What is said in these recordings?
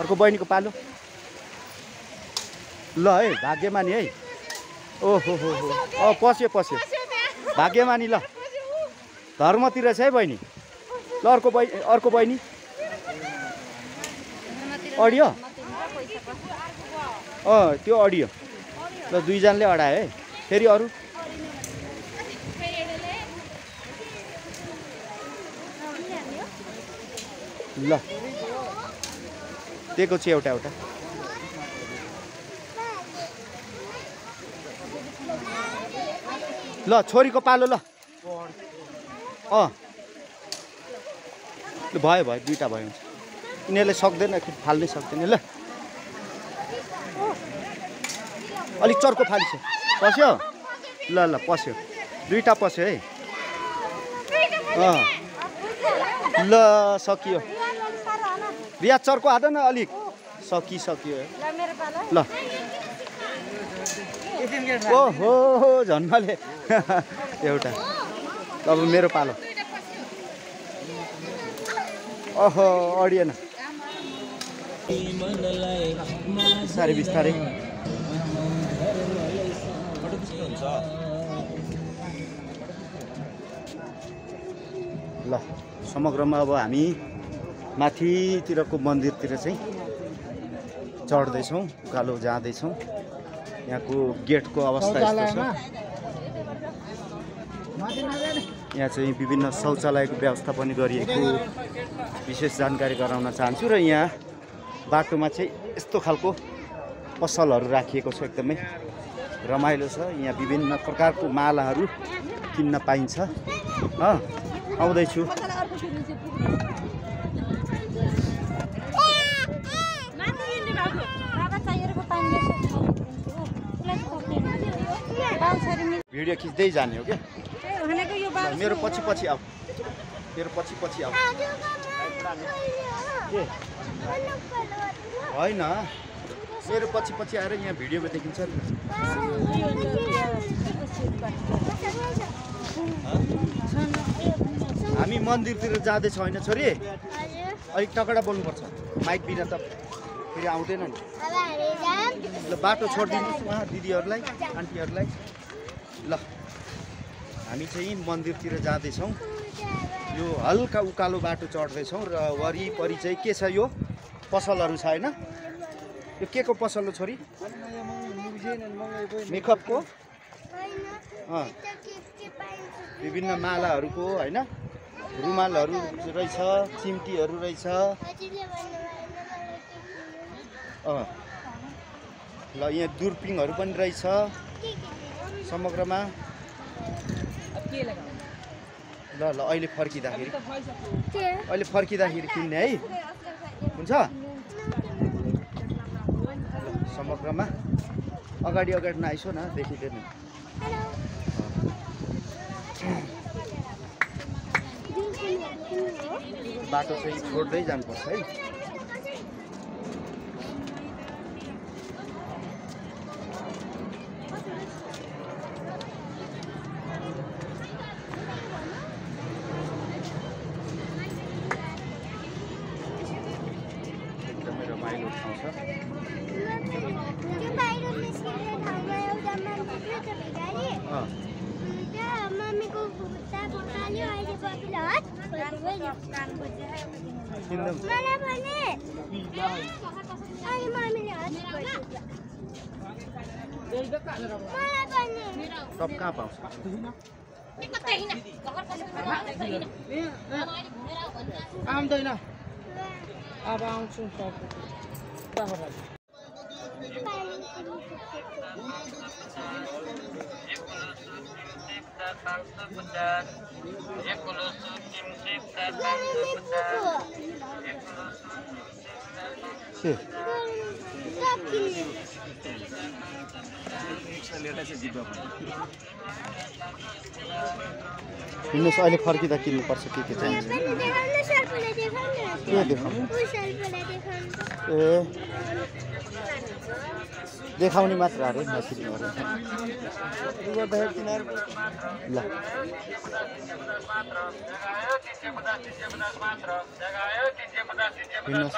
अर्को बहिनीको पालो ल है भाग्यमानी है ओहो हो पस्यो भाग्यमानी ल धर्मतिर छ है बहिनी ल अर्को बहिनी अडियो त्यो अडियो ल दुईजनाले अडायो है फेरि अरू ल दिएको छु एउटा ल छोरीको पालो ल भयो दुईटा भयो हुन्छ यिनीहरूले सक्दैन फाल्नै सक्दैन ल अलिक चर्को फालिछ पस्यो ल पस्यो दुईटा पस्यो है ल सकियो रिया चर्को हाल्दा न अलिक सकियो ल ओहो झन्माले एउटा अब मेरो पालो ओहो अडिएन बिस्तारै बिस्तारै ल समग्रमा अब हामी माथितिरको मन्दिरतिर चाहिँ चढ्दैछौँ उकालो जाँदैछौँ यहाँको गेटको अवस्था यस्तो छ यहाँ चाहिँ विभिन्न शौचालयको व्यवस्था पनि गरिएको विशेष जानकारी गराउन चाहन्छु र यहाँ बाटोमा चाहिँ यस्तो खालको पसलहरू राखिएको छ एकदमै रमाइलो छ यहाँ विभिन्न प्रकारको मालाहरू किन्न पाइन्छ आउँदैछु भिडियो खिच्दै जाने हो क्या मेरो पछि आऊ होइन मेरो पछि आएर यहाँ भिडियोमा देखिन्छ नि हामी मन्दिरतिर जाँदैछौँ होइन छोरी अलिक टकडा बोल्नुपर्छ माइक बिना त फेरि आउँदैन नि ल बाटो छोडिदिनुहोस् उहाँ दिदीहरूलाई आन्टीहरूलाई ल हामी चाहिँ मन्दिरतिर जाँदैछौँ यो हल्का उकालो बाटो चढ्दैछौँ र वरिपरि चाहिँ के छ यो पसलहरू छ होइन यो के को पसल हो छोरी मेकअपको विभिन्न मालाहरूको होइन रुमालहरू रहेछ चिम्टीहरू रहेछ ल यहाँ दुर्पिङहरू पनि रहेछ समग्रमा ल अहिले फर्किँदाखेरि किन्ने है हुन्छ समग्रमा अगाडि नआइसो न देखिँदैन बाटो चाहिँ छोड्दै जानुपर्छ है टप कहाँ पाउँछ आउँदैन अब आउँछु किन्नुहोस् अहिले फर्किँदा किन्नुपर्छ के चाहिन्छ के देखाउनु ए देखाउने मात्र अरे नसिक्नु अरे ल हिँड्नुहोस् ल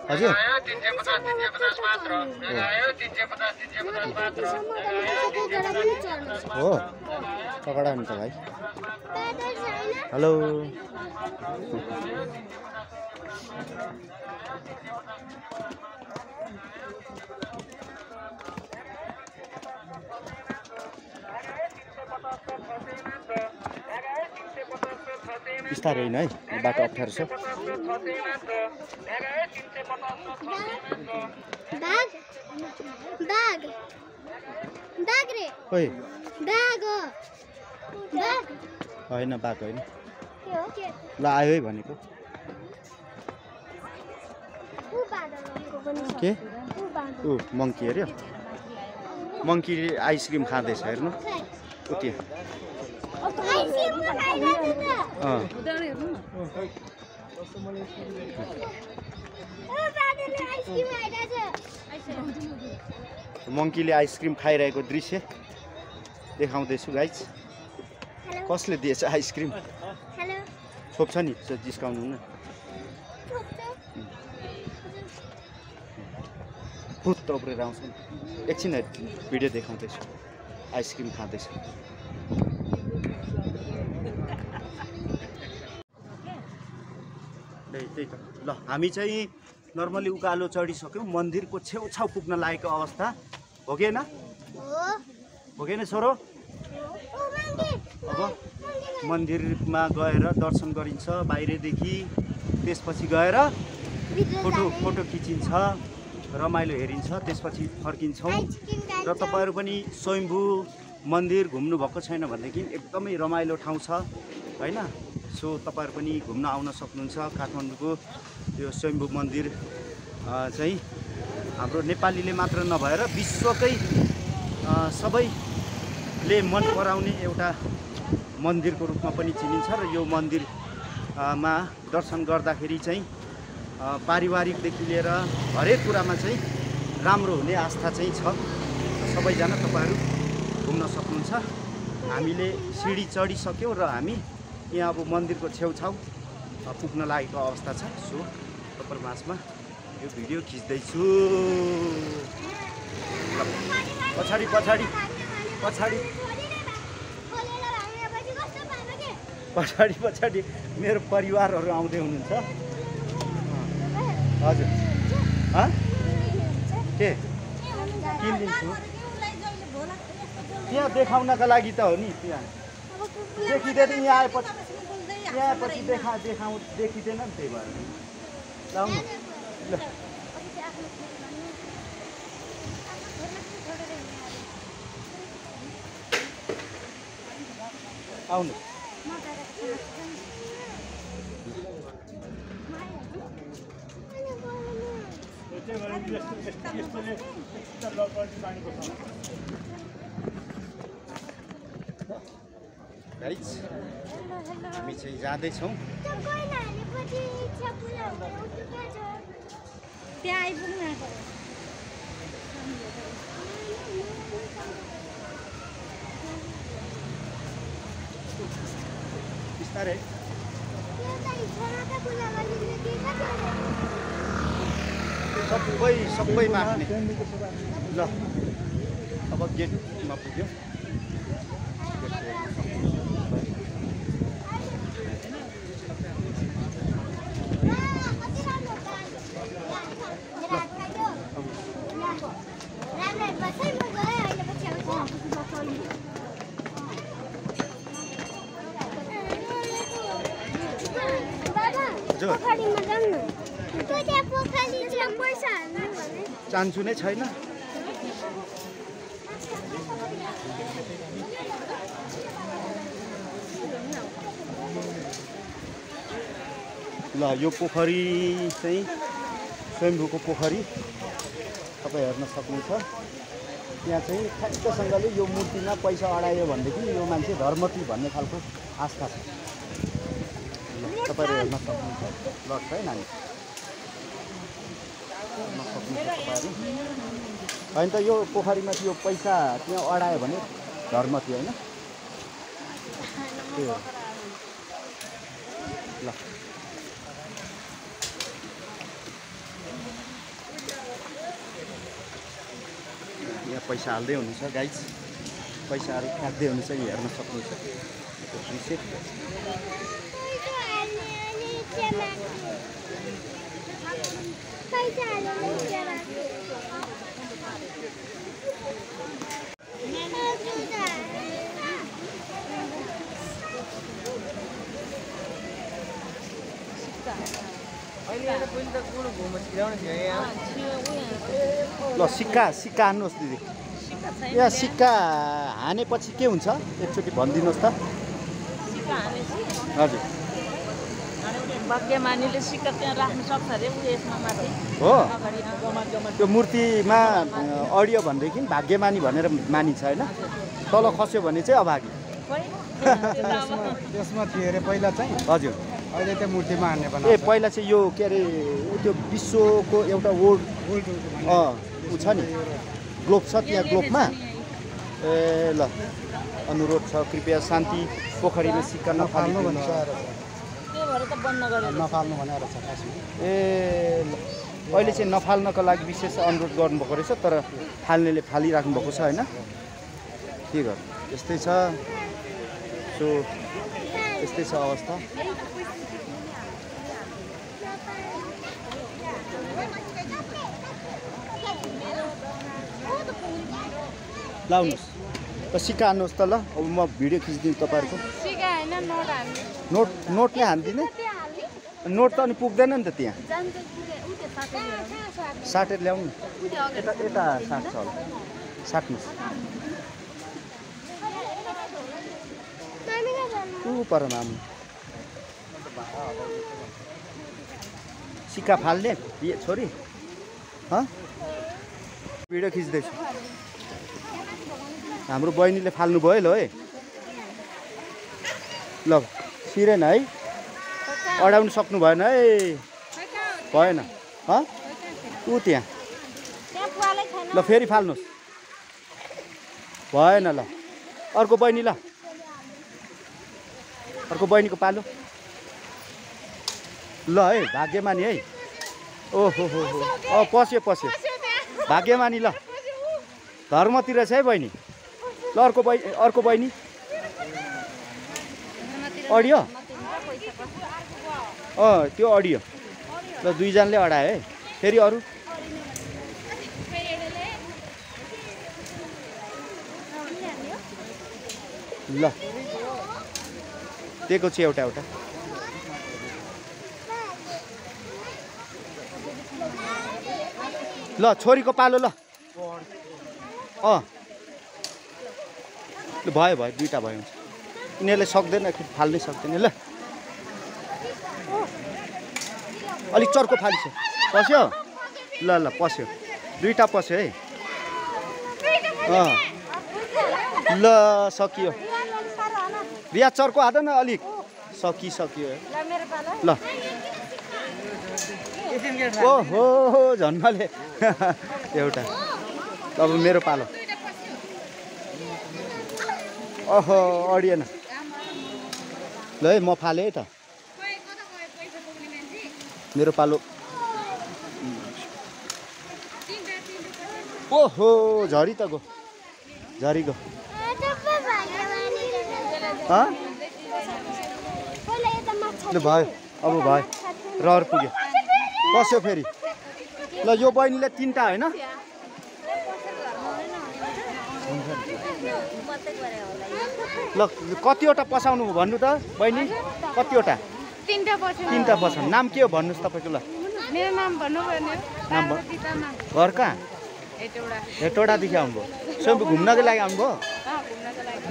हजुर हो तगडा हुन्छ भाइ हेलो बिस्तारै होइन है बाटो अप्ठ्यारो छ होइन बाघ होइन ल आयो है भनेको के ऊ मङ्की हेऱ्यो मङ्कीले आइसक्रिम खाँदैछ हेर्नु उति मङ्कीले आइसक्रिम खाइरहेको दृश्य देखाउँदैछु गाइज कसले दिएछ आइसक्रिम छोप्छ नि जिस्काउनु न भुत उब्रेर आउँछ नि एकछिन भिडियो देखाउँदैछु आइसक्रिम खाँदैछ त्यही त ल हामी चाहिँ नर्मली उकालो चढिसक्यौँ मन्दिरको छेउछाउ पुग्न लागेको अवस्था हो कि होइन छोरो अब मन्दिरमा गएर दर्शन गरिन्छ बाहिरदेखि त्यसपछि गएर फोटो खिचिन्छ रमाइलो हेरिन्छ त्यसपछि फर्किन्छौँ र तपाईँहरू पनि स्वयम्भू मन्दिर घुम्नु भएको छैन भनेदेखि एकदमै रमाइलो ठाउँ छ होइन सो तपाईँहरू पनि घुम्न आउन सक्नुहुन्छ काठमाडौँको यो स्वयम्भू मन्दिर चाहिँ हाम्रो नेपालीले मात्र नभएर विश्वकै सबैले मन पराउने एउटा मन्दिरको रूपमा पनि चिनिन्छ र यो मन्दिरमा दर्शन गर्दाखेरि चाहिँ पारिवारिकदेखि लिएर हरेक कुरामा चाहिँ राम्रो हुने आस्था चाहिँ छ सबैजना तपाईँहरू घुम्न सक्नुहुन्छ हामीले सिडी चढिसक्यौँ र हामी यहाँ अब मन्दिरको छेउछाउ पुग्न लागेको अवस्था छ सो तपाईहरु माझमा यो भिडियो खिच्दैछु पछाडी पछाडी पछाडी पछाडी पछाडी मेरो परिवारहरु आउँदै हुनुहुन्छ हजुर के किन्दिन्छु त्यहाँ देखाउनका लागि त हो नि त्यहाँ देखिँदैन यहाँ आएपछि देखिँदैन नि त्यही भएर लाउनु ल आउनु गाइस हामी चाहिँ जाँदैछौँ त्यहाँ आइपुग्नु बिस्तारै सबै माग्ने ल अब गेटमा पुग्यो चान्सु नै छैन ल यो पोखरी चाहिँ स्वयम्भूको पोखरी तपाईं हेर्न सक्नुहुन्छ यहाँ चाहिँ ठ्याक्कसँगले यो मूर्तिमा पैसा अडायो भनेदेखि यो मान्छे धर्मती भन्ने खालको आस्था छ तपाईहरु हेर्न सक्नुहुन्छ ल है नानी होइन त यो पोखरीमा यो पैसा त्यहाँ अडायो भने धर्म थियो होइन ल यहाँ पैसा हाल्दै हुनुहुन्छ गाइस पैसाहरू फ्याँक्दै हुनुहुन्छ यो हेर्न सक्नुहुन्छ ल सिक्का सिक्का हान्नुहोस् दिदी यहाँ सिक्का हानेपछि के हुन्छ एकचोटि भनिदिनुहोस् त हजुर भाग्यमानीले सिक्का त्यहाँ राख्न सक्छ अरे यसमा माथि हो त्यो मूर्तिमा अडियो भनेदेखि भाग्यमानी भनेर मानिन्छ होइन तल खस्यो भने चाहिँ अभागी त्यसमा थियो अरे पहिला चाहिँ हजुर अहिले त्यो मूर्तिमा हान्ने ए पहिला चाहिँ यो के अरे त्यो विश्वको एउटा वर्ल्ड ऊ छ नि ग्लोब छ त्यहाँ ग्लोबमा ए ल अनुरोध छ कृपया शान्ति पोखरीमा सिक्का नफाल्नु भन्छ नफाल्नु भनेर छ ए ल अहिले चाहिँ नफाल्नको लागि विशेष अनुरोध गर्नुभएको रहेछ तर फाल्नेले फालिराख्नु भएको छ होइन के गर्नु यस्तै छ सो यस्तै छ अवस्था लाउनुहोस् त सिक्का हान्नुहोस् त ल अब म भिडियो खिचिदिन्छु तपाईँहरूको नोटले हान्दिनँ नोट त अनि पुग्दैन नि त त्यहाँ साटेर ल्याउनु यता यता साट्छ होला साट्नुहोस् पर माम सिक्का फाल्ने छोरी भिडियो खिच्दैछु हाम्रो बहिनीले फाल्नु भयो ल है ल सिरेन है अडाउनु सक्नु भएन है भएन ऊ त्यहाँ ल फेरि फाल्नुहोस् भएन ल अर्को बहिनी ल अर्को बहिनीको पालो ल है भाग्यमानी है ओहो हो पस्यो पस्यो भाग्यमानी ल धर्मतिर छ है बहिनी ल अर्को बहिनी अडियो त्यो अडियो ल दुईजनाले अडायो है फेरि अरू ल दिएको छु एउटा एउटा ल छोरीको पालो ल भयो भयो दुईवटा भयो हुन्छ यिनीहरूले सक्दैन फाल्नै सक्दैन ल अलिक चर्को फालिछ पस्यो ल ल पस्यो दुईवटा पस्यो है ल सकियो रिया चर्को हात न अलिक सकियो ल ओहो झन्माले एउटा अब मेरो पालो ओहो अडिएन ल है म फालेँ है त मेरो पालो ओहो झरी त गो झरी गो ल भयो अब भयो रहर पुग्यो बस्यो फेरि ल यो बहिनीले तिनवटा होइन ल कतिवटा पसाउनु भन्नु त बहिनी कतिवटा तिनवटा पसाउनु नाम के हो भन्नुहोस् तपाईँको ल मेरो नाम भन्नु पर्ने नाम घर कहाँ हेटौडादेखि आउनुभयो स्वयं घुम्नको लागि आउनुभयो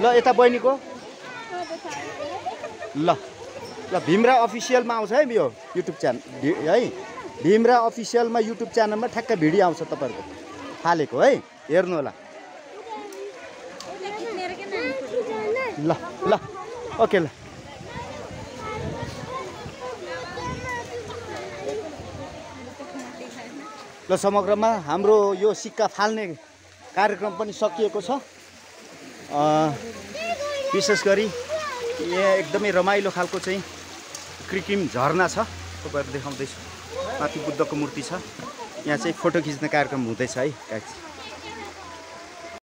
ल यता बहिनीको ल ल भीमरा अफिसियलमा आउँछ है यो युट्युब च्यानल है भीमरा अफिसियलमा युट्युब च्यानलमा ठ्याक्क भिडियो आउँछ तपाईँहरूको फालेको है हेर्नु होला ल ल ओके ल ल समग्रमा हाम्रो यो सिक्का फाल्ने कार्यक्रम पनि सकिएको छ। विशेष गरी यहाँ एकदमै रमाइलो खालको चाहिँ कृत्रिम झरना छ, तपाईँहरू देखाउँदैछु। माथि बुद्धको मूर्ति छ, यहाँ चाहिँ फोटो खिच्ने कार्यक्रम हुँदैछ है गाइस।